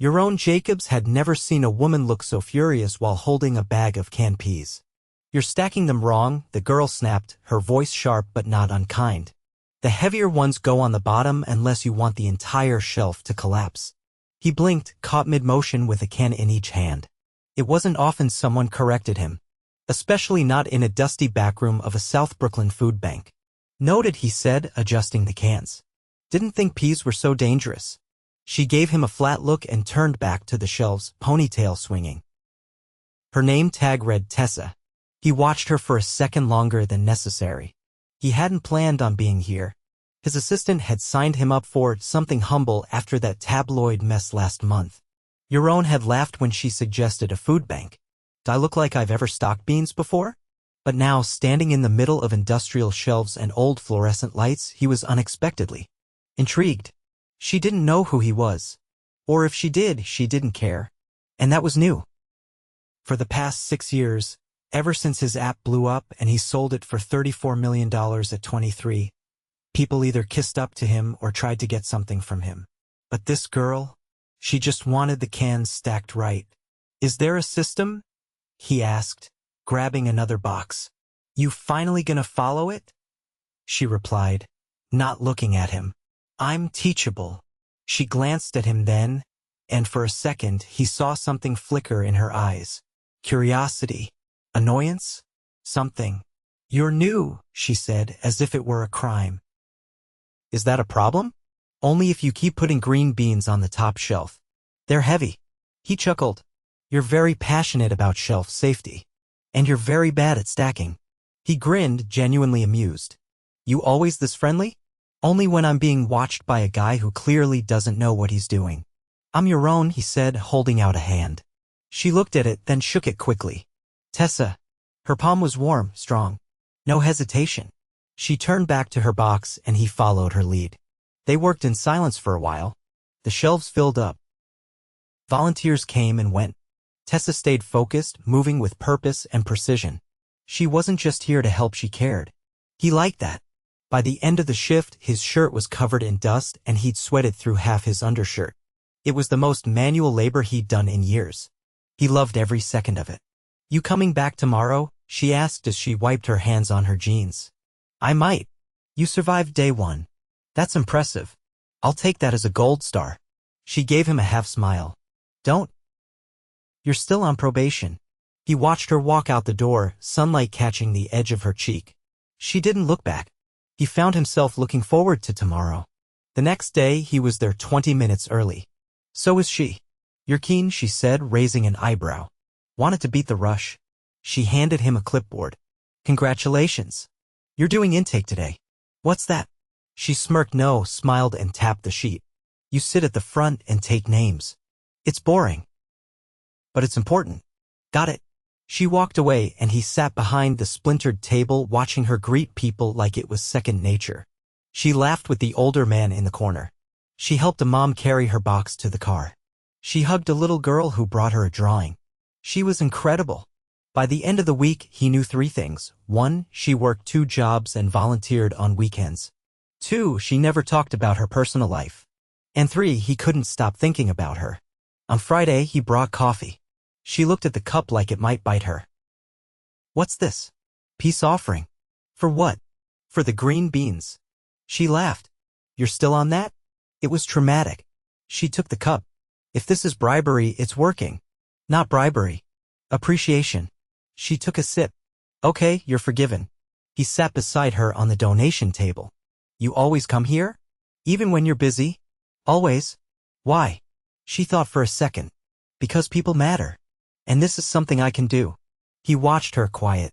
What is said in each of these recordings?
Yaron Jacobs had never seen a woman look so furious while holding a bag of canned peas. "You're stacking them wrong," the girl snapped, her voice sharp but not unkind. "The heavier ones go on the bottom unless you want the entire shelf to collapse." He blinked, caught mid-motion with a can in each hand. It wasn't often someone corrected him, especially not in a dusty backroom of a South Brooklyn food bank. "Noted," he said, adjusting the cans. "Didn't think peas were so dangerous." She gave him a flat look and turned back to the shelves, ponytail swinging. Her name tag read Tessa. He watched her for a second longer than necessary. He hadn't planned on being here. His assistant had signed him up for something humble after that tabloid mess last month. Yaron had laughed when she suggested a food bank. "Do I look like I've ever stocked beans before?" But now, standing in the middle of industrial shelves and old fluorescent lights, he was unexpectedly intrigued. She didn't know who he was. Or if she did, she didn't care. And that was new. For the past 6 years, ever since his app blew up and he sold it for $34 million at 23, people either kissed up to him or tried to get something from him. But this girl, she just wanted the cans stacked right. "Is there a system?" he asked, grabbing another box. "You finally gonna follow it?" She replied, not looking at him. "I'm teachable." She glanced at him then, and for a second he saw something flicker in her eyes. Curiosity, annoyance, something. "You're new," she said, as if it were a crime. "Is that a problem?" "Only if you keep putting green beans on the top shelf. They're heavy." He chuckled. "You're very passionate about shelf safety. And you're very bad at stacking." He grinned, genuinely amused. "You always this friendly?" "Only when I'm being watched by a guy who clearly doesn't know what he's doing." "I'm Yaron," he said, holding out a hand. She looked at it, then shook it quickly. "Tessa." Her palm was warm, strong. No hesitation. She turned back to her box, and he followed her lead. They worked in silence for a while. The shelves filled up. Volunteers came and went. Tessa stayed focused, moving with purpose and precision. She wasn't just here to help, she cared. He liked that. By the end of the shift, his shirt was covered in dust and he'd sweated through half his undershirt. It was the most manual labor he'd done in years. He loved every second of it. "You coming back tomorrow?" she asked as she wiped her hands on her jeans. "I might." "You survived day 1. That's impressive. I'll take that as a gold star." She gave him a half smile. "Don't. You're still on probation." He watched her walk out the door, sunlight catching the edge of her cheek. She didn't look back. He found himself looking forward to tomorrow. The next day, he was there 20 minutes early. So was she. "You're keen," she said, raising an eyebrow. "Wanted to beat the rush." She handed him a clipboard. "Congratulations. You're doing intake today." "What's that?" She smirked no, smiled and tapped the sheet. "You sit at the front and take names. It's boring. But it's important." "Got it." She walked away and he sat behind the splintered table watching her greet people like it was second nature. She laughed with the older man in the corner. She helped a mom carry her box to the car. She hugged a little girl who brought her a drawing. She was incredible. By the end of the week, he knew 3 things. 1, she worked 2 jobs and volunteered on weekends. 2, she never talked about her personal life. And 3, he couldn't stop thinking about her. On Friday, he brought coffee. She looked at the cup like it might bite her. "What's this?" "Peace offering." "For what?" "For the green beans." She laughed. "You're still on that?" It was traumatic. She took the cup. "If this is bribery, it's working." "Not bribery. Appreciation." She took a sip. "Okay, you're forgiven." He sat beside her on the donation table. "You always come here? Even when you're busy?" "Always." "Why?" She thought for a second. "Because people matter. And this is something I can do." He watched her quiet.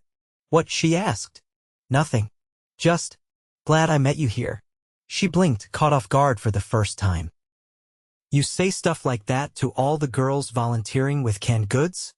"What?" she asked. "Nothing. Just glad I met you here." She blinked, caught off guard for the first time. "You say stuff like that to all the girls volunteering with canned goods?"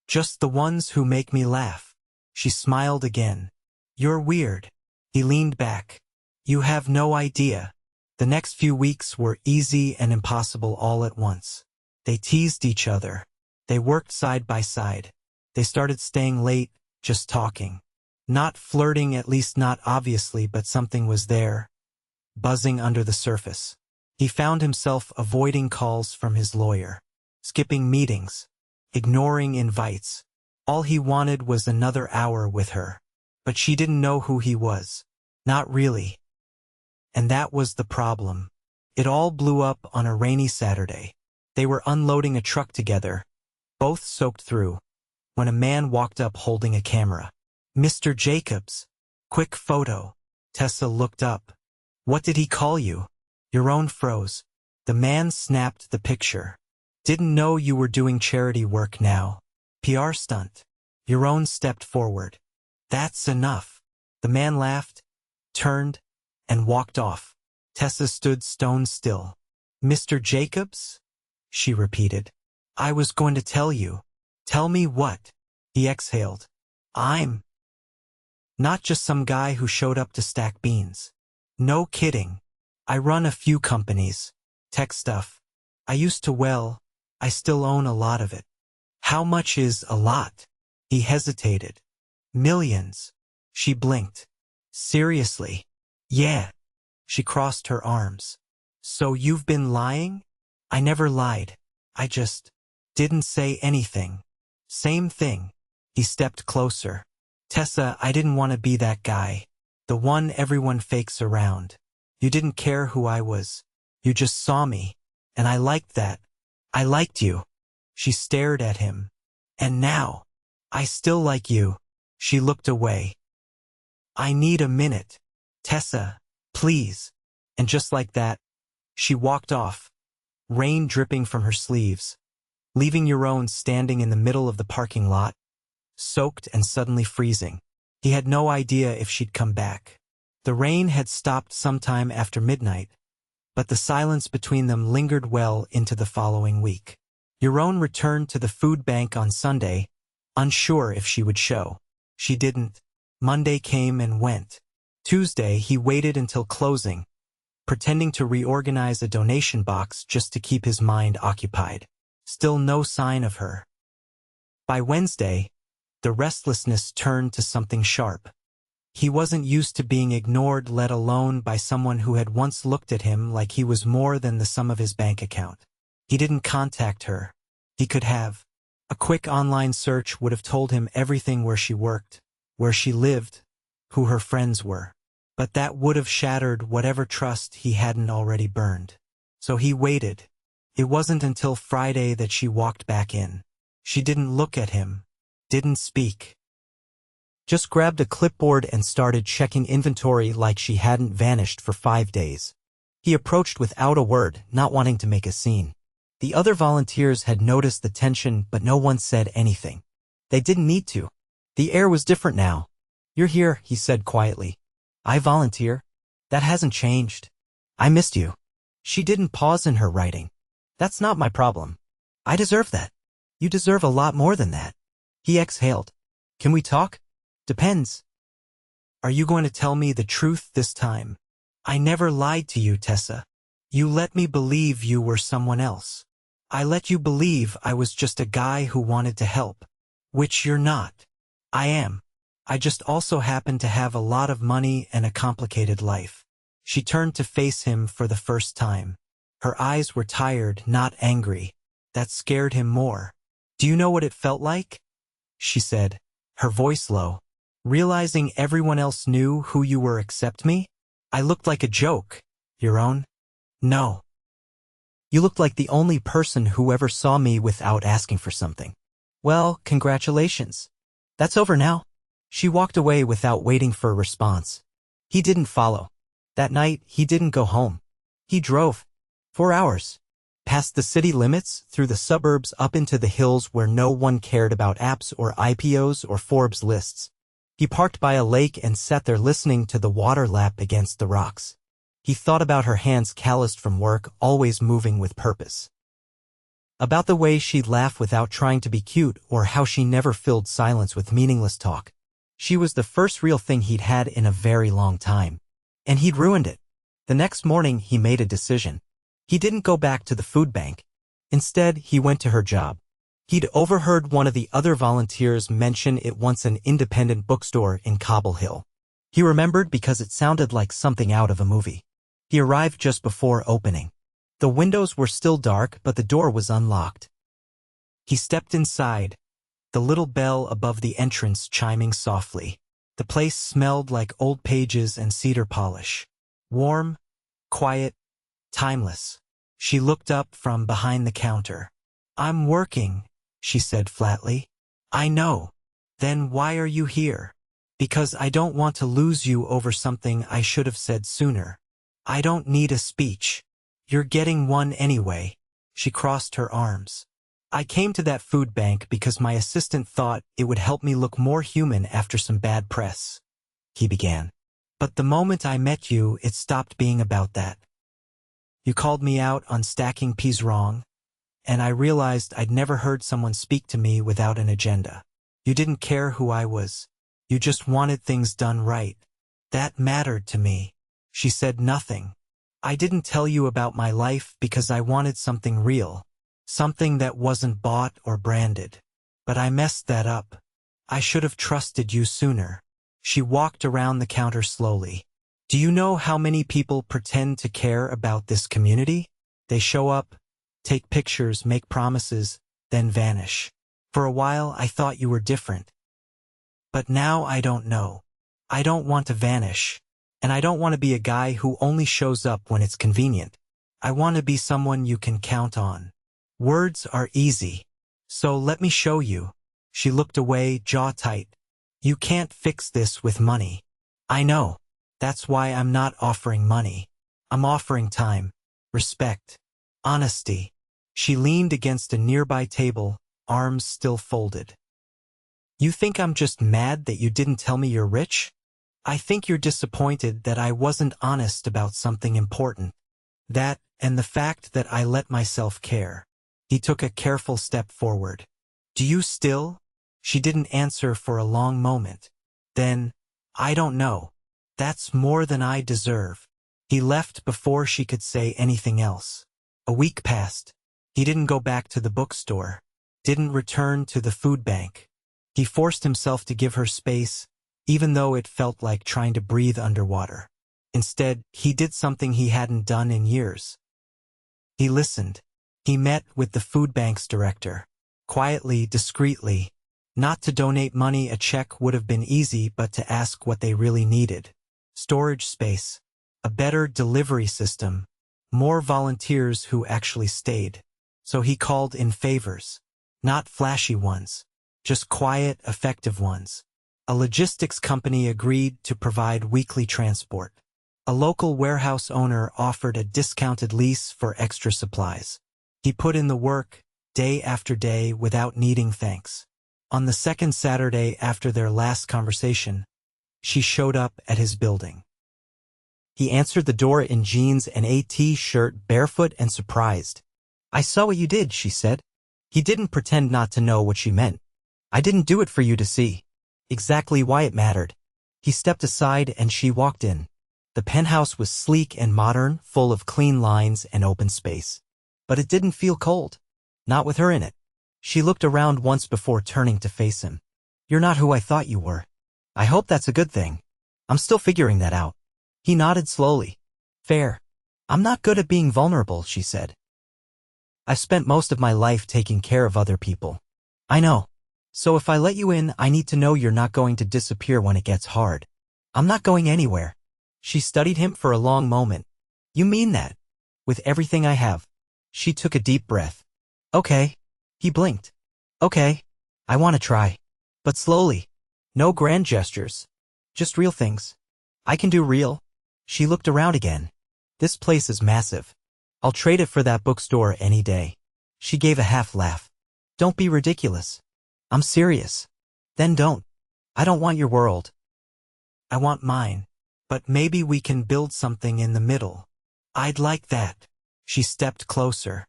"Just the ones who make me laugh." She smiled again. "You're weird." He leaned back. "You have no idea." The next few weeks were easy and impossible all at once. They teased each other. They worked side by side. They started staying late, just talking. Not flirting, at least not obviously, but something was there, buzzing under the surface. He found himself avoiding calls from his lawyer. skipping meetings, ignoring invites. All he wanted was another hour with her. But she didn't know who he was. Not really. And that was the problem. It all blew up on a rainy Saturday. They were unloading a truck together, both soaked through, when a man walked up holding a camera. "Mr. Jacobs. Quick photo." Tessa looked up. "What did he call you?" Yaron froze. The man snapped the picture. "Didn't know you were doing charity work now. PR stunt." Yaron stepped forward. "That's enough." The man laughed, turned, and walked off. Tessa stood stone still. "Mr. Jacobs?" she repeated. "I was going to tell you." "Tell me what?" He exhaled. "I'm not just some guy who showed up to stack beans. No kidding. I run a few companies. Tech stuff. I still own a lot of it." "How much is a lot?" He hesitated. "Millions." She blinked. "Seriously?" "Yeah." She crossed her arms. "So you've been lying?" "I never lied. I just didn't say anything." "Same thing." He stepped closer. "Tessa, I didn't want to be that guy. The one everyone fakes around. You didn't care who I was. You just saw me. And I liked that. I liked you." She stared at him. "And now, I still like you." She looked away. "I need a minute. Tessa, please." And just like that, she walked off, rain dripping from her sleeves, leaving Yaron standing in the middle of the parking lot, soaked and suddenly freezing. He had no idea if she'd come back. The rain had stopped sometime after midnight, but the silence between them lingered well into the following week. Yaron returned to the food bank on Sunday, unsure if she would show. She didn't. Monday came and went. Tuesday, he waited until closing, pretending to reorganize a donation box just to keep his mind occupied. Still no sign of her. By Wednesday, the restlessness turned to something sharp. He wasn't used to being ignored, let alone by someone who had once looked at him like he was more than the sum of his bank account. He didn't contact her. He could have. A quick online search would have told him everything: where she worked, where she lived, who her friends were. But that would have shattered whatever trust he hadn't already burned. So he waited. It wasn't until Friday that she walked back in. She didn't look at him, didn't speak. Just grabbed a clipboard and started checking inventory like she hadn't vanished for 5 days. He approached without a word, not wanting to make a scene. The other volunteers had noticed the tension, but no one said anything. They didn't need to. The air was different now. "You're here," he said quietly. "I volunteer. That hasn't changed. I missed you." She didn't pause in her writing. "That's not my problem. I deserve that. You deserve a lot more than that." He exhaled. "Can we talk?" "Depends. Are you going to tell me the truth this time?" "I never lied to you, Tessa. You let me believe you were someone else. I let you believe I was just a guy who wanted to help. Which you're not." "I am. I just also happen to have a lot of money and a complicated life." She turned to face him for the first time. Her eyes were tired, not angry. That scared him more. "Do you know what it felt like?" she said, her voice low. "Realizing everyone else knew who you were except me? I looked like a joke, Yaron." "No. You looked like the only person who ever saw me without asking for something." "Well, congratulations. That's over now." She walked away without waiting for a response. He didn't follow. That night, he didn't go home. He drove. 4 hours. Past the city limits, through the suburbs, up into the hills where no one cared about apps or IPOs or Forbes lists. He parked by a lake and sat there listening to the water lap against the rocks. He thought about her hands calloused from work, always moving with purpose. About the way she'd laugh without trying to be cute, or how she never filled silence with meaningless talk. She was the first real thing he'd had in a very long time. And he'd ruined it. The next morning, he made a decision. He didn't go back to the food bank. Instead, he went to her job. He'd overheard one of the other volunteers mention it once, an independent bookstore in Cobble Hill. He remembered because it sounded like something out of a movie. He arrived just before opening. The windows were still dark, but the door was unlocked. He stepped inside, the little bell above the entrance chiming softly. The place smelled like old pages and cedar polish. Warm, quiet, timeless. She looked up from behind the counter. "I'm working," she said flatly. "I know. Then why are you here?" "Because I don't want to lose you over something I should have said sooner. I don't need a speech. You're getting one anyway." She crossed her arms. "I came to that food bank because my assistant thought it would help me look more human after some bad press," he began. "But the moment I met you, it stopped being about that. You called me out on stacking peas wrong, and I realized I'd never heard someone speak to me without an agenda. You didn't care who I was. You just wanted things done right. That mattered to me." She said nothing. "I didn't tell you about my life because I wanted something real, something that wasn't bought or branded. But I messed that up. I should have trusted you sooner." She walked around the counter slowly. "Do you know how many people pretend to care about this community? They show up, take pictures, make promises, then vanish. For a while I thought you were different. But now I don't know. I don't want to vanish. And I don't want to be a guy who only shows up when it's convenient. I want to be someone you can count on. Words are easy. So let me show you." She looked away, jaw tight. "You can't fix this with money. I know. That's why I'm not offering money. I'm offering time, respect, honesty." She leaned against a nearby table, arms still folded. "You think I'm just mad that you didn't tell me you're rich? I think you're disappointed that I wasn't honest about something important. That, and the fact that I let myself care." He took a careful step forward. "Do you still?" She didn't answer for a long moment. Then, "I don't know. That's more than I deserve." He left before she could say anything else. A week passed. He didn't go back to the bookstore. Didn't return to the food bank. He forced himself to give her space, even though it felt like trying to breathe underwater. Instead, he did something he hadn't done in years. He listened. He met with the food bank's director. Quietly, discreetly. Not to donate money, a check would have been easy, but to ask what they really needed. Storage space. A better delivery system. More volunteers who actually stayed. So he called in favors. Not flashy ones. Just quiet, effective ones. A logistics company agreed to provide weekly transport. A local warehouse owner offered a discounted lease for extra supplies. He put in the work, day after day, without needing thanks. On the second Saturday after their last conversation, she showed up at his building. He answered the door in jeans and a t-shirt, barefoot and surprised. "I saw what you did," she said. He didn't pretend not to know what she meant. "I didn't do it for you to see." Exactly why it mattered. He stepped aside and she walked in. The penthouse was sleek and modern, full of clean lines and open space. But it didn't feel cold. Not with her in it. She looked around once before turning to face him. "You're not who I thought you were. I hope that's a good thing. I'm still figuring that out." He nodded slowly. "Fair. I'm not good at being vulnerable," she said. "I've spent most of my life taking care of other people. I know. So if I let you in, I need to know you're not going to disappear when it gets hard." "I'm not going anywhere." She studied him for a long moment. "You mean that?" "With everything I have." She took a deep breath. "Okay." He blinked. "Okay. I want to try. But slowly. No grand gestures. Just real things. I can do real." She looked around again. "This place is massive. I'll trade it for that bookstore any day." She gave a half laugh. "Don't be ridiculous. I'm serious." "Then don't. I don't want your world. I want mine. But maybe we can build something in the middle." "I'd like that." She stepped closer.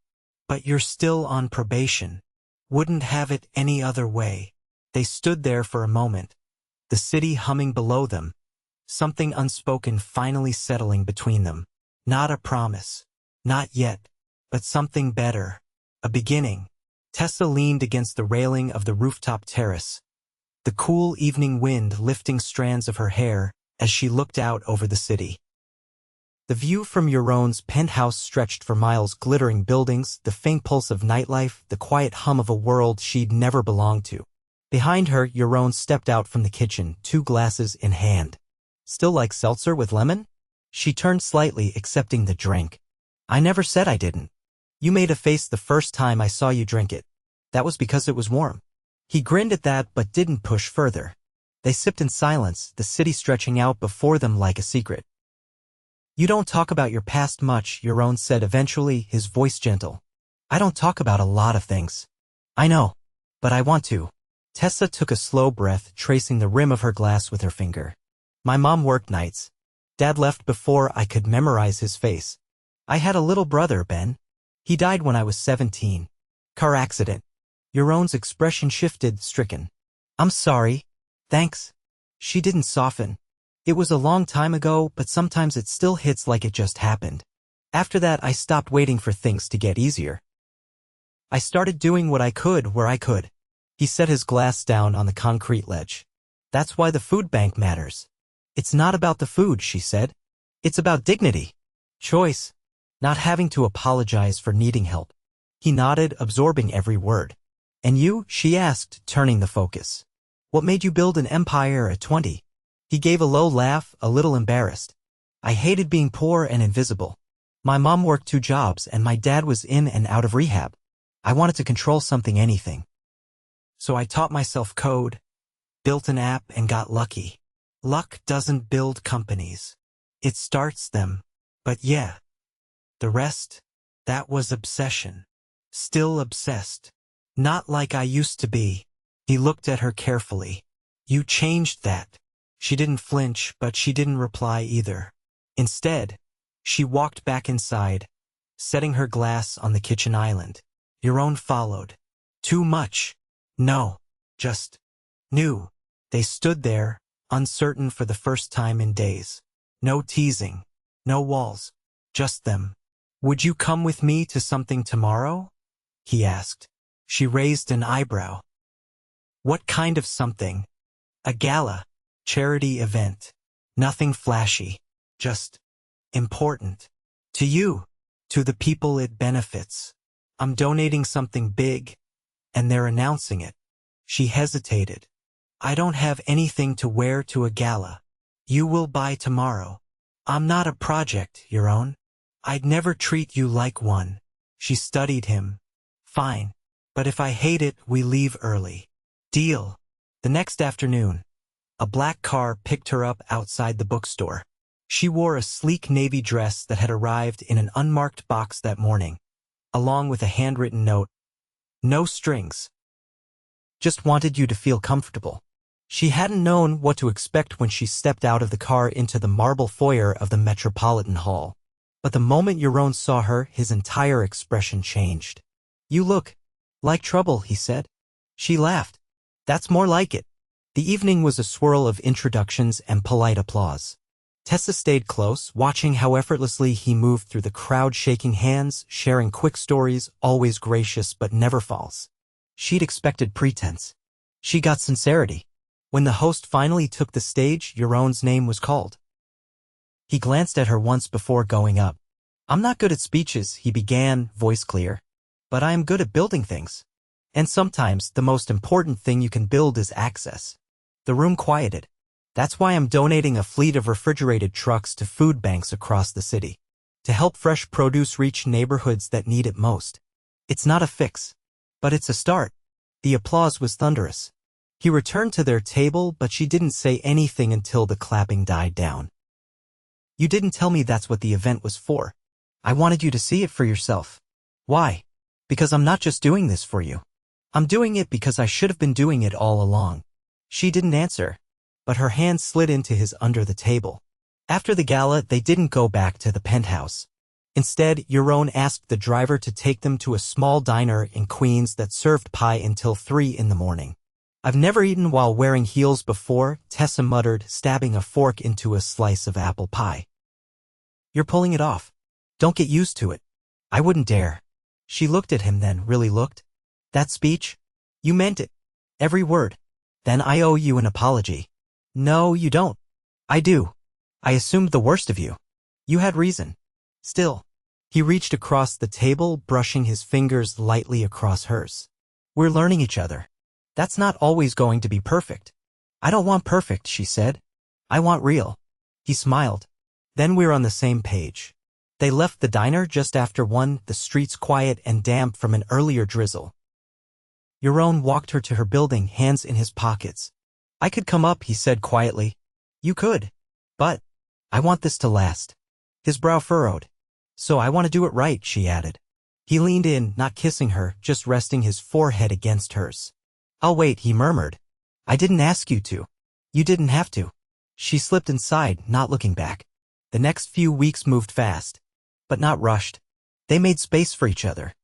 "But you're still on probation. Wouldn't have it any other way." They stood there for a moment, the city humming below them, something unspoken finally settling between them. Not a promise. Not yet. But something better. A beginning. Tessa leaned against the railing of the rooftop terrace, the cool evening wind lifting strands of her hair as she looked out over the city. The view from Yaron's penthouse stretched for miles, glittering buildings, the faint pulse of nightlife, the quiet hum of a world she'd never belonged to. Behind her, Yaron stepped out from the kitchen, 2 glasses in hand. Still like seltzer with lemon? She turned slightly, accepting the drink. I never said I didn't. You made a face the first time I saw you drink it. That was because it was warm. He grinned at that but didn't push further. They sipped in silence, the city stretching out before them like a secret. You don't talk about your past much, Yaron said eventually, his voice gentle. I don't talk about a lot of things. I know. But I want to. Tessa took a slow breath, tracing the rim of her glass with her finger. My mom worked nights. Dad left before I could memorize his face. I had a little brother, Ben. He died when I was 17. Car accident. Yaron's expression shifted, stricken. I'm sorry. Thanks. She didn't soften. It was a long time ago, but sometimes it still hits like it just happened. After that, I stopped waiting for things to get easier. I started doing what I could where I could. He set his glass down on the concrete ledge. That's why the food bank matters. It's not about the food, she said. It's about dignity. Choice. Not having to apologize for needing help. He nodded, absorbing every word. And you? She asked, turning the focus. What made you build an empire at 20? He gave a low laugh, a little embarrassed. I hated being poor and invisible. My mom worked 2 jobs and my dad was in and out of rehab. I wanted to control something, anything. So I taught myself code, built an app, and got lucky. Luck doesn't build companies. It starts them. But yeah. The rest? That was obsession. Still obsessed. Not like I used to be. He looked at her carefully. You changed that. She didn't flinch, but she didn't reply either. Instead, she walked back inside, setting her glass on the kitchen island. Yaron followed. Too much. No. Just new. They stood there, uncertain for the first time in days. No teasing. No walls. Just them. Would you come with me to something tomorrow? He asked. She raised an eyebrow. What kind of something? A gala. Charity event. Nothing flashy. Just important. To you. To the people it benefits. I'm donating something big, and they're announcing it. She hesitated. I don't have anything to wear to a gala. You will buy tomorrow. I'm not a project, Yaron. I'd never treat you like one. She studied him. Fine. But if I hate it, we leave early. Deal. The next afternoon, a black car picked her up outside the bookstore. She wore a sleek navy dress that had arrived in an unmarked box that morning, along with a handwritten note. No strings. Just wanted you to feel comfortable. She hadn't known what to expect when she stepped out of the car into the marble foyer of the Metropolitan Hall. But the moment Yaron saw her, his entire expression changed. You look like trouble, he said. She laughed. That's more like it. The evening was a swirl of introductions and polite applause. Tessa stayed close, watching how effortlessly he moved through the crowd, shaking hands, sharing quick stories, always gracious but never false. She'd expected pretense. She got sincerity. When the host finally took the stage, Yaron's name was called. He glanced at her once before going up. I'm not good at speeches, he began, voice clear. But I am good at building things. And sometimes the most important thing you can build is access. The room quieted. That's why I'm donating a fleet of refrigerated trucks to food banks across the city, to help fresh produce reach neighborhoods that need it most. It's not a fix, but it's a start. The applause was thunderous. He returned to their table, but she didn't say anything until the clapping died down. You didn't tell me that's what the event was for. I wanted you to see it for yourself. Why? Because I'm not just doing this for you. I'm doing it because I should have been doing it all along. She didn't answer, but her hand slid into his under the table. After the gala, they didn't go back to the penthouse. Instead, Yaron asked the driver to take them to a small diner in Queens that served pie until 3 in the morning. I've never eaten while wearing heels before, Tessa muttered, stabbing a fork into a slice of apple pie. You're pulling it off. Don't get used to it. I wouldn't dare. She looked at him, then really looked. That speech? You meant it. Every word. Then I owe you an apology. No, you don't. I do. I assumed the worst of you. You had reason. Still. He reached across the table, brushing his fingers lightly across hers. We're learning each other. That's not always going to be perfect. I don't want perfect, she said. I want real. He smiled. Then we're on the same page. They left the diner just after 1, the streets quiet and damp from an earlier drizzle. Yaron walked her to her building, hands in his pockets. I could come up, he said quietly. You could. But I want this to last. His brow furrowed. So I want to do it right, she added. He leaned in, not kissing her, just resting his forehead against hers. I'll wait, he murmured. I didn't ask you to. You didn't have to. She slipped inside, not looking back. The next few weeks moved fast, but not rushed. They made space for each other.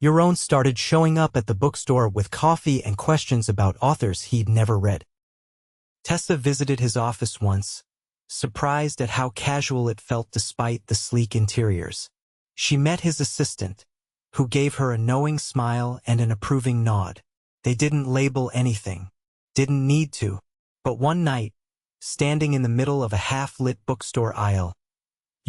Yaron started showing up at the bookstore with coffee and questions about authors he'd never read. Tessa visited his office once, surprised at how casual it felt despite the sleek interiors. She met his assistant, who gave her a knowing smile and an approving nod. They didn't label anything, didn't need to, but one night, standing in the middle of a half-lit bookstore aisle,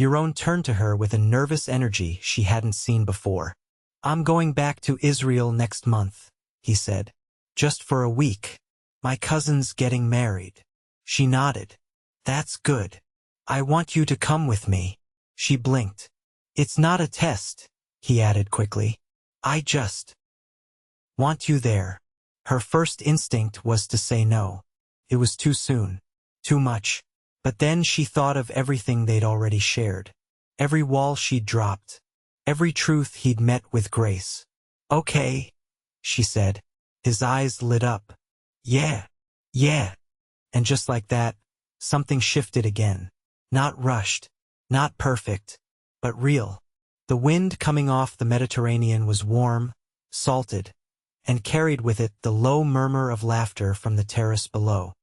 Yaron turned to her with a nervous energy she hadn't seen before. I'm going back to Israel next month, he said. Just for a week. My cousin's getting married. She nodded. That's good. I want you to come with me. She blinked. It's not a test, he added quickly. I just want you there. Her first instinct was to say no. It was too soon. Too much. But then she thought of everything they'd already shared. Every wall she'd dropped. Every truth he'd met with grace. Okay, she said. His eyes lit up. Yeah. And just like that, something shifted again. Not rushed. Not perfect. But real. The wind coming off the Mediterranean was warm, salted, and carried with it the low murmur of laughter from the terrace below.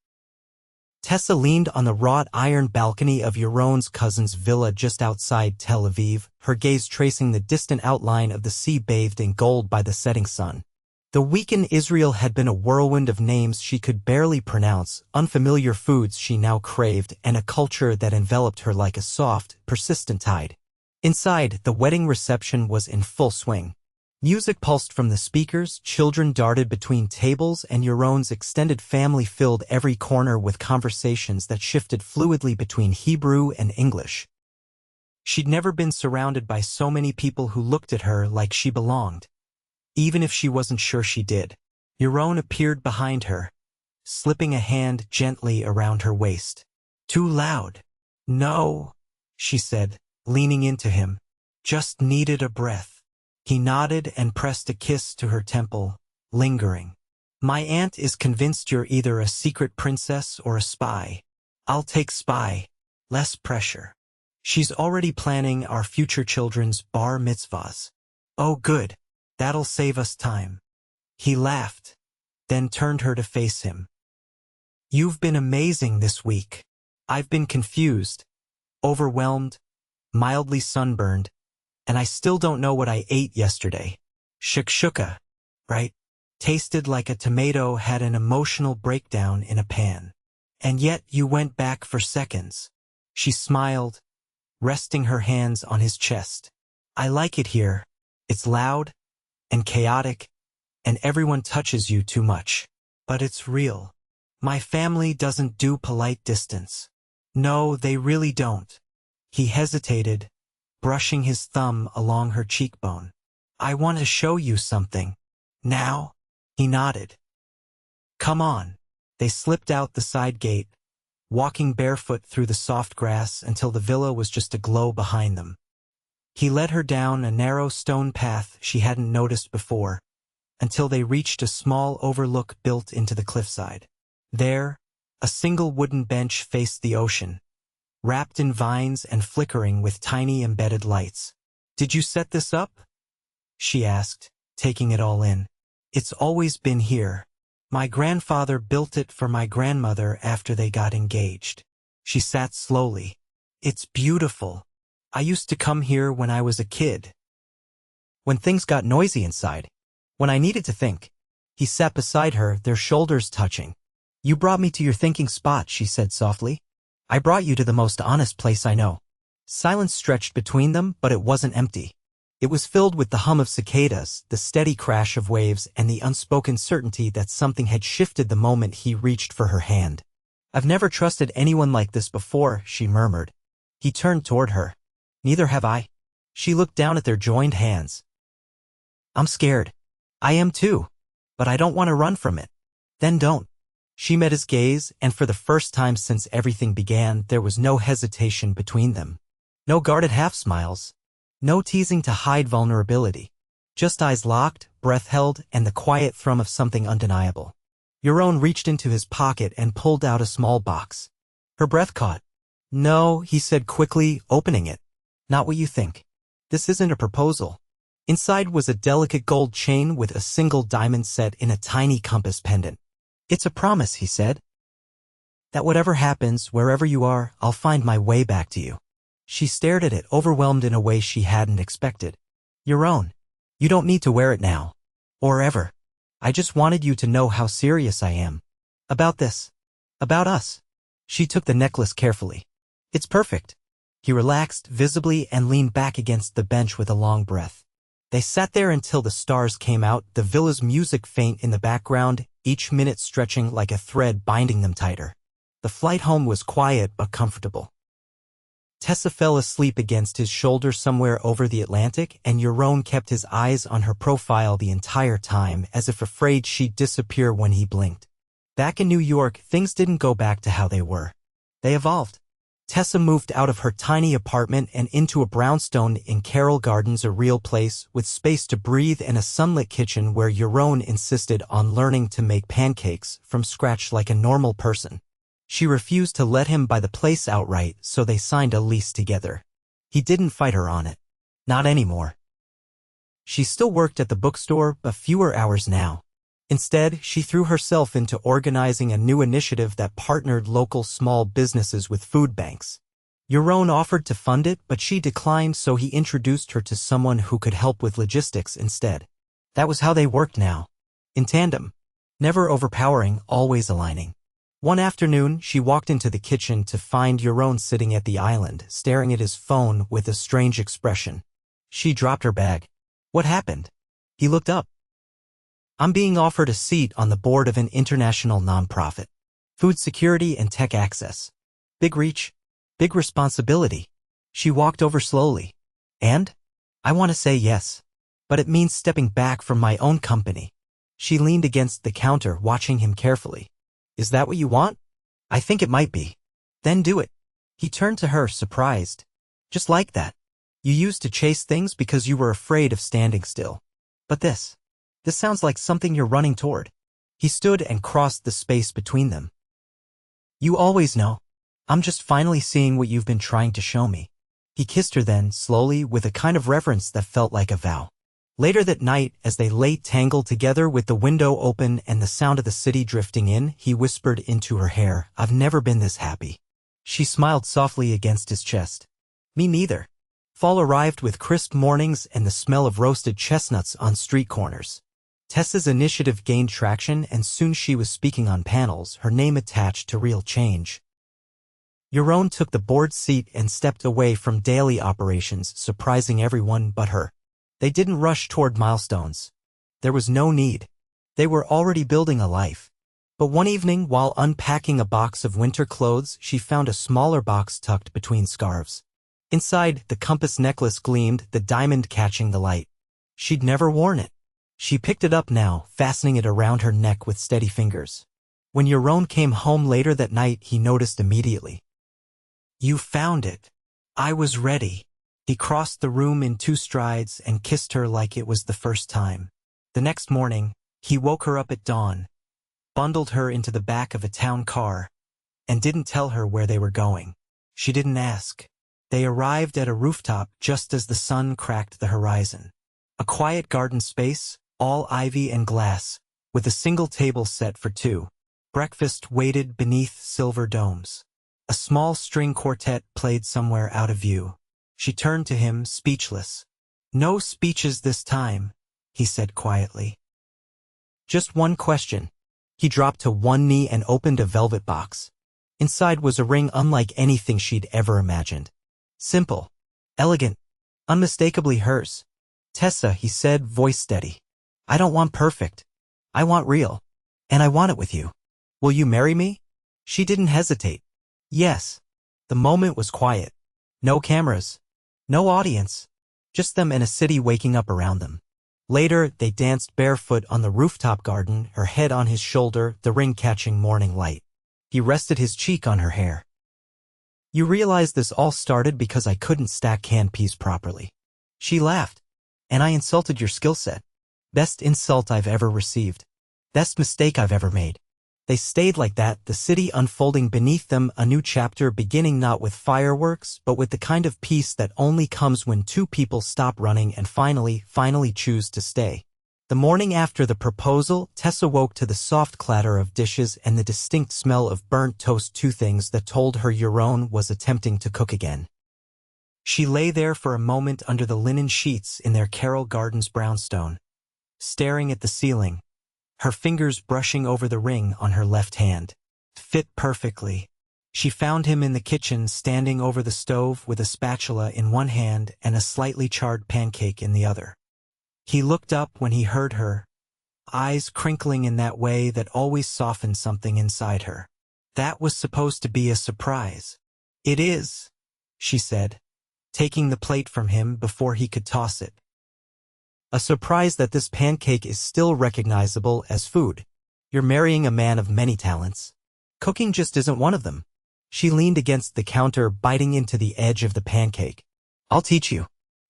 Tessa leaned on the wrought iron balcony of Yaron's cousin's villa just outside Tel Aviv, her gaze tracing the distant outline of the sea bathed in gold by the setting sun. The week in Israel had been a whirlwind of names she could barely pronounce, unfamiliar foods she now craved, and a culture that enveloped her like a soft, persistent tide. Inside, the wedding reception was in full swing. Music pulsed from the speakers, children darted between tables, and Yaron's extended family filled every corner with conversations that shifted fluidly between Hebrew and English. She'd never been surrounded by so many people who looked at her like she belonged, even if she wasn't sure she did. Yaron appeared behind her, slipping a hand gently around her waist. Too loud. No, she said, leaning into him. Just needed a breath. He nodded and pressed a kiss to her temple, lingering. My aunt is convinced you're either a secret princess or a spy. I'll take spy. Less pressure. She's already planning our future children's bar mitzvahs. Oh good. That'll save us time. He laughed, then turned her to face him. You've been amazing this week. I've been confused, overwhelmed, mildly sunburned, and I still don't know what I ate yesterday. Shakshuka, right? Tasted like a tomato had an emotional breakdown in a pan. And yet you went back for seconds. She smiled, resting her hands on his chest. I like it here. It's loud and chaotic, and everyone touches you too much. But it's real. My family doesn't do polite distance. No, they really don't. He hesitated, brushing his thumb along her cheekbone. I want to show you something. Now? He nodded. Come on. They slipped out the side gate, walking barefoot through the soft grass until the villa was just a glow behind them. He led her down a narrow stone path she hadn't noticed before, until they reached a small overlook built into the cliffside. There, a single wooden bench faced the ocean, wrapped in vines and flickering with tiny embedded lights. Did you set this up? She asked, taking it all in. It's always been here. My grandfather built it for my grandmother after they got engaged. She sat slowly. It's beautiful. I used to come here when I was a kid. When things got noisy inside. When I needed to think. He sat beside her, their shoulders touching. You brought me to your thinking spot, she said softly. I brought you to the most honest place I know. Silence stretched between them, but it wasn't empty. It was filled with the hum of cicadas, the steady crash of waves, and the unspoken certainty that something had shifted the moment he reached for her hand. "I've never trusted anyone like this before," she murmured. He turned toward her. "Neither have I." She looked down at their joined hands. "I'm scared." "I am too. But I don't want to run from it." "Then don't." She met his gaze, and for the first time since everything began, there was no hesitation between them. No guarded half-smiles. No teasing to hide vulnerability. Just eyes locked, breath held, and the quiet thrum of something undeniable. Yaron reached into his pocket and pulled out a small box. Her breath caught. "No," he said quickly, opening it. "Not what you think. This isn't a proposal." Inside was a delicate gold chain with a single diamond set in a tiny compass pendant. "It's a promise," he said. "That whatever happens, wherever you are, I'll find my way back to you." She stared at it, overwhelmed in a way she hadn't expected. "Yaron, you don't need to wear it now. Or ever. I just wanted you to know how serious I am. About this. About us." She took the necklace carefully. "It's perfect." He relaxed visibly and leaned back against the bench with a long breath. They sat there until the stars came out, the villa's music faint in the background, each minute stretching like a thread binding them tighter. The flight home was quiet but comfortable. Tessa fell asleep against his shoulder somewhere over the Atlantic, and Yaron kept his eyes on her profile the entire time, as if afraid she'd disappear when he blinked. Back in New York, things didn't go back to how they were. They evolved. Tessa moved out of her tiny apartment and into a brownstone in Carroll Gardens, a real place with space to breathe and a sunlit kitchen where Yaron insisted on learning to make pancakes from scratch like a normal person. She refused to let him buy the place outright, so they signed a lease together. He didn't fight her on it. Not anymore. She still worked at the bookstore, but fewer hours now. Instead, she threw herself into organizing a new initiative that partnered local small businesses with food banks. Yaron offered to fund it, but she declined, so he introduced her to someone who could help with logistics instead. That was how they worked now. In tandem. Never overpowering, always aligning. One afternoon, she walked into the kitchen to find Yaron sitting at the island, staring at his phone with a strange expression. She dropped her bag. "What happened?" He looked up. "I'm being offered a seat on the board of an international nonprofit. Food security and tech access. Big reach. Big responsibility." She walked over slowly. "And? I want to say yes. But it means stepping back from my own company." She leaned against the counter, watching him carefully. "Is that what you want?" "I think it might be." "Then do it." He turned to her, surprised. "Just like that. You used to chase things because you were afraid of standing still. But this sounds like something you're running toward." He stood and crossed the space between them. "You always know. I'm just finally seeing what you've been trying to show me." He kissed her then, slowly, with a kind of reverence that felt like a vow. Later that night, as they lay tangled together with the window open and the sound of the city drifting in, he whispered into her hair, "I've never been this happy." She smiled softly against his chest. "Me neither." Fall arrived with crisp mornings and the smell of roasted chestnuts on street corners. Tessa's initiative gained traction, and soon she was speaking on panels, her name attached to real change. Yaron took the board seat and stepped away from daily operations, surprising everyone but her. They didn't rush toward milestones. There was no need. They were already building a life. But one evening, while unpacking a box of winter clothes, she found a smaller box tucked between scarves. Inside, the compass necklace gleamed, the diamond catching the light. She'd never worn it. She picked it up now, fastening it around her neck with steady fingers. When Yaron came home later that night, he noticed immediately. "You found it. I was ready." He crossed the room in 2 strides and kissed her like it was the first time. The next morning, he woke her up at dawn, bundled her into the back of a town car, and didn't tell her where they were going. She didn't ask. They arrived at a rooftop just as the sun cracked the horizon. A quiet garden space, all ivy and glass, with a single table set for 2. Breakfast waited beneath silver domes. A small string quartet played somewhere out of view. She turned to him, speechless. "No speeches this time," he said quietly. "Just one question." He dropped to one knee and opened a velvet box. Inside was a ring unlike anything she'd ever imagined. Simple. Elegant. Unmistakably hers. Tessa, he said, voice steady. I don't want perfect. I want real. And I want it with you. Will you marry me? She didn't hesitate. Yes. The moment was quiet. No cameras. No audience. Just them and a city waking up around them. Later, they danced barefoot on the rooftop garden, her head on his shoulder, the ring catching morning light. He rested his cheek on her hair. You realize this all started because I couldn't stack canned peas properly. She laughed. And I insulted your skill set. Best insult I've ever received. Best mistake I've ever made. They stayed like that, the city unfolding beneath them, a new chapter beginning not with fireworks, but with the kind of peace that only comes when two people stop running and finally choose to stay. The morning after the proposal, Tessa woke to the soft clatter of dishes and the distinct smell of burnt toast, two things that told her Yaron was attempting to cook again. She lay there for a moment under the linen sheets in their Carroll Gardens brownstone, staring at the ceiling, her fingers brushing over the ring on her left hand. Fit perfectly. She found him in the kitchen, standing over the stove with a spatula in one hand and a slightly charred pancake in the other. He looked up when he heard her, eyes crinkling in that way that always softened something inside her. That was supposed to be a surprise. It is, she said, taking the plate from him before he could toss it. A surprise that this pancake is still recognizable as food. You're marrying a man of many talents. Cooking just isn't one of them. She leaned against the counter, biting into the edge of the pancake. I'll teach you.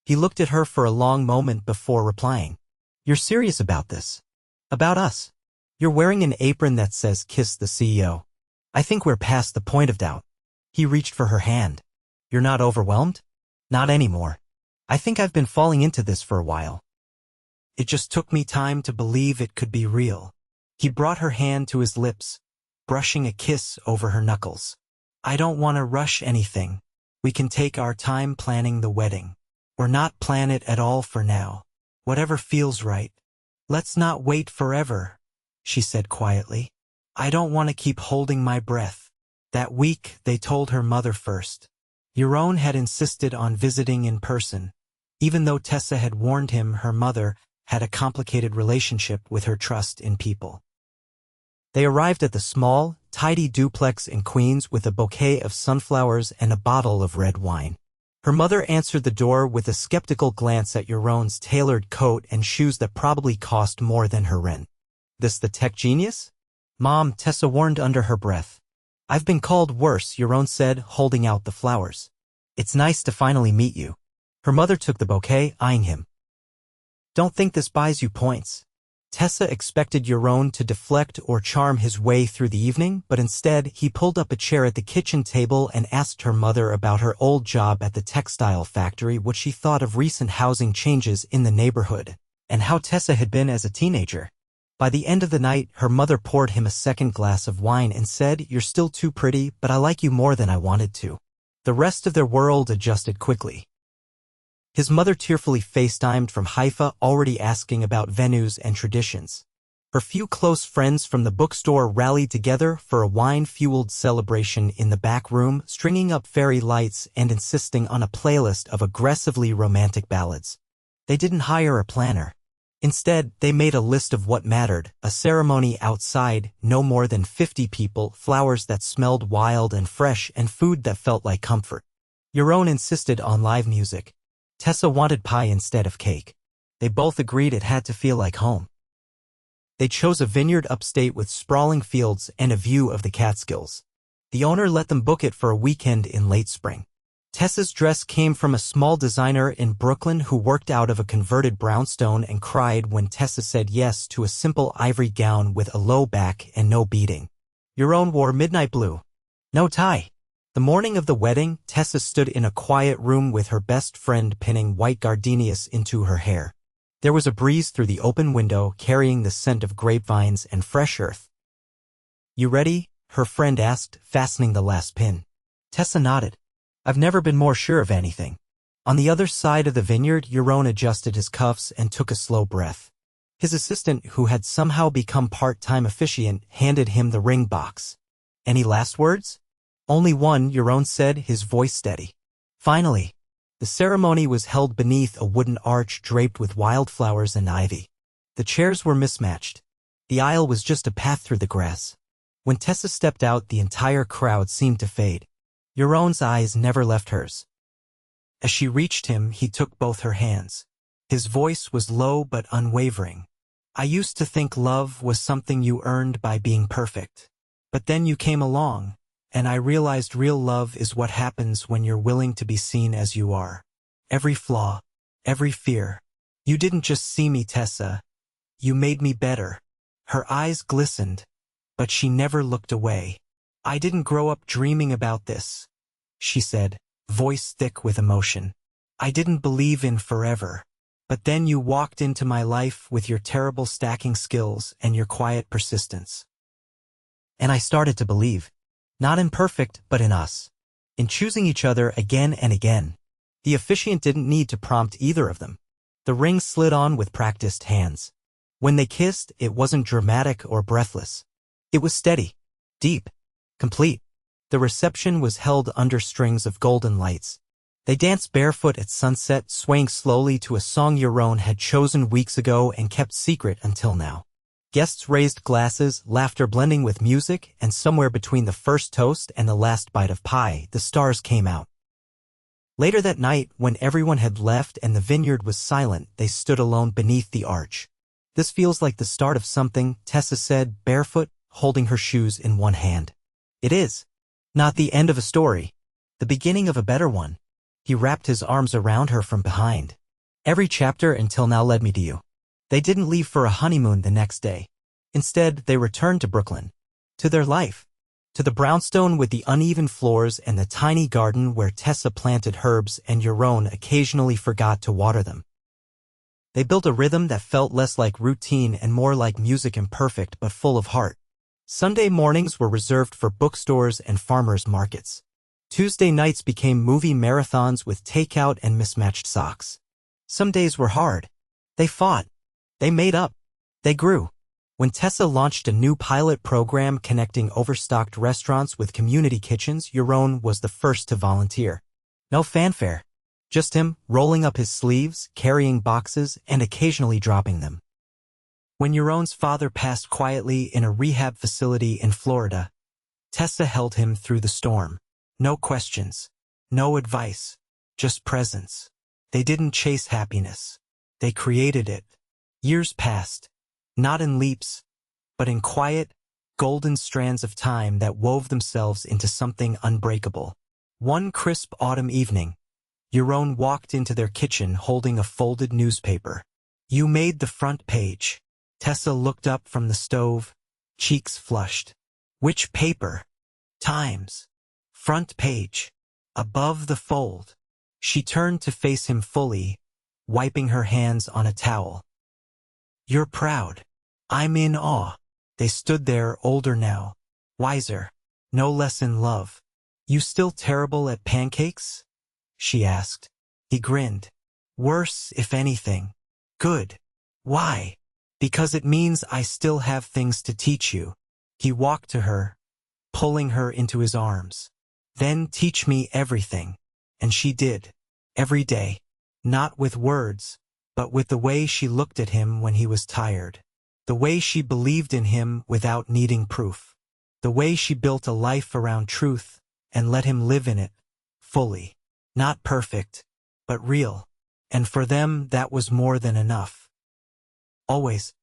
He looked at her for a long moment before replying. You're serious about this? About us? You're wearing an apron that says "Kiss the CEO." I think we're past the point of doubt. He reached for her hand. You're not overwhelmed? Not anymore. I think I've been falling into this for a while. It just took me time to believe it could be real. He brought her hand to his lips, brushing a kiss over her knuckles. I don't want to rush anything. We can take our time planning the wedding. Or not plan it at all for now. Whatever feels right. Let's not wait forever, she said quietly. I don't want to keep holding my breath. That week, they told her mother first. Yaron had insisted on visiting in person. Even though Tessa had warned him, her mother had a complicated relationship with her trust in people. They arrived at the small, tidy duplex in Queens with a bouquet of sunflowers and a bottle of red wine. Her mother answered the door with a skeptical glance at Yaron's tailored coat and shoes that probably cost more than her rent. This the tech genius? Mom, Tessa warned under her breath. I've been called worse, Yaron said, holding out the flowers. It's nice to finally meet you. Her mother took the bouquet, eyeing him. Don't think this buys you points. Tessa expected Yaron to deflect or charm his way through the evening, but instead he pulled up a chair at the kitchen table and asked her mother about her old job at the textile factory, what she thought of recent housing changes in the neighborhood, and how Tessa had been as a teenager. By the end of the night, her mother poured him a second glass of wine and said, You're still too pretty, but I like you more than I wanted to. The rest of their world adjusted quickly. His mother tearfully FaceTimed from Haifa, already asking about venues and traditions. Her few close friends from the bookstore rallied together for a wine-fueled celebration in the back room, stringing up fairy lights and insisting on a playlist of aggressively romantic ballads. They didn't hire a planner. Instead, they made a list of what mattered, a ceremony outside, no more than 50 people, flowers that smelled wild and fresh, and food that felt like comfort. Yaron insisted on live music. Tessa wanted pie instead of cake. They both agreed it had to feel like home. They chose a vineyard upstate with sprawling fields and a view of the Catskills. The owner let them book it for a weekend in late spring. Tessa's dress came from a small designer in Brooklyn who worked out of a converted brownstone and cried when Tessa said yes to a simple ivory gown with a low back and no beading. Yaron wore midnight blue. No tie. The morning of the wedding, Tessa stood in a quiet room with her best friend pinning white gardenias into her hair. There was a breeze through the open window carrying the scent of grapevines and fresh earth. You ready? Her friend asked, fastening the last pin. Tessa nodded. I've never been more sure of anything. On the other side of the vineyard, Yaron adjusted his cuffs and took a slow breath. His assistant, who had somehow become part-time officiant, handed him the ring box. Any last words? Only one, Yaron said, his voice steady. Finally, the ceremony was held beneath a wooden arch draped with wildflowers and ivy. The chairs were mismatched. The aisle was just a path through the grass. When Tessa stepped out, the entire crowd seemed to fade. Yaron's eyes never left hers. As she reached him, he took both her hands. His voice was low but unwavering. I used to think love was something you earned by being perfect. But then you came along, and I realized real love is what happens when you're willing to be seen as you are. Every flaw, every fear. You didn't just see me, Tessa. You made me better. Her eyes glistened, but she never looked away. I didn't grow up dreaming about this, she said, voice thick with emotion. I didn't believe in forever. But then you walked into my life with your terrible stacking skills and your quiet persistence. And I started to believe. Not in perfect, but in us. In choosing each other again and again. The officiant didn't need to prompt either of them. The ring slid on with practiced hands. When they kissed, it wasn't dramatic or breathless. It was steady, deep, complete. The reception was held under strings of golden lights. They danced barefoot at sunset, swaying slowly to a song Yaron had chosen weeks ago and kept secret until now. Guests raised glasses, laughter blending with music, and somewhere between the first toast and the last bite of pie, the stars came out. Later that night, when everyone had left and the vineyard was silent, they stood alone beneath the arch. This feels like the start of something, Tessa said, barefoot, holding her shoes in one hand. It is. Not the end of a story. The beginning of a better one. He wrapped his arms around her from behind. Every chapter until now led me to you. They didn't leave for a honeymoon the next day. Instead, they returned to Brooklyn. To their life. To the brownstone with the uneven floors and the tiny garden where Tessa planted herbs and Yaron occasionally forgot to water them. They built a rhythm that felt less like routine and more like music, imperfect but full of heart. Sunday mornings were reserved for bookstores and farmers markets. Tuesday nights became movie marathons with takeout and mismatched socks. Some days were hard. They fought. They made up. They grew. When Tessa launched a new pilot program connecting overstocked restaurants with community kitchens, Yaron was the first to volunteer. No fanfare. Just him, rolling up his sleeves, carrying boxes, and occasionally dropping them. When Yaron's father passed quietly in a rehab facility in Florida, Tessa held him through the storm. No questions. No advice. Just presence. They didn't chase happiness. They created it. Years passed. Not in leaps, but in quiet, golden strands of time that wove themselves into something unbreakable. One crisp autumn evening, Yaron walked into their kitchen holding a folded newspaper. You made the front page. Tessa looked up from the stove, cheeks flushed. Which paper? Times. Front page. Above the fold. She turned to face him fully, wiping her hands on a towel. You're proud. I'm in awe. They stood there, older now, wiser, no less in love. You still terrible at pancakes? She asked. He grinned. Worse, if anything. Good. Why? Because it means I still have things to teach you. He walked to her, pulling her into his arms. Then teach me everything. And she did. Every day. Not with words, but with the way she looked at him when he was tired. The way she believed in him without needing proof. The way she built a life around truth and let him live in it, fully. Not perfect, but real. And for them that was more than enough. Always.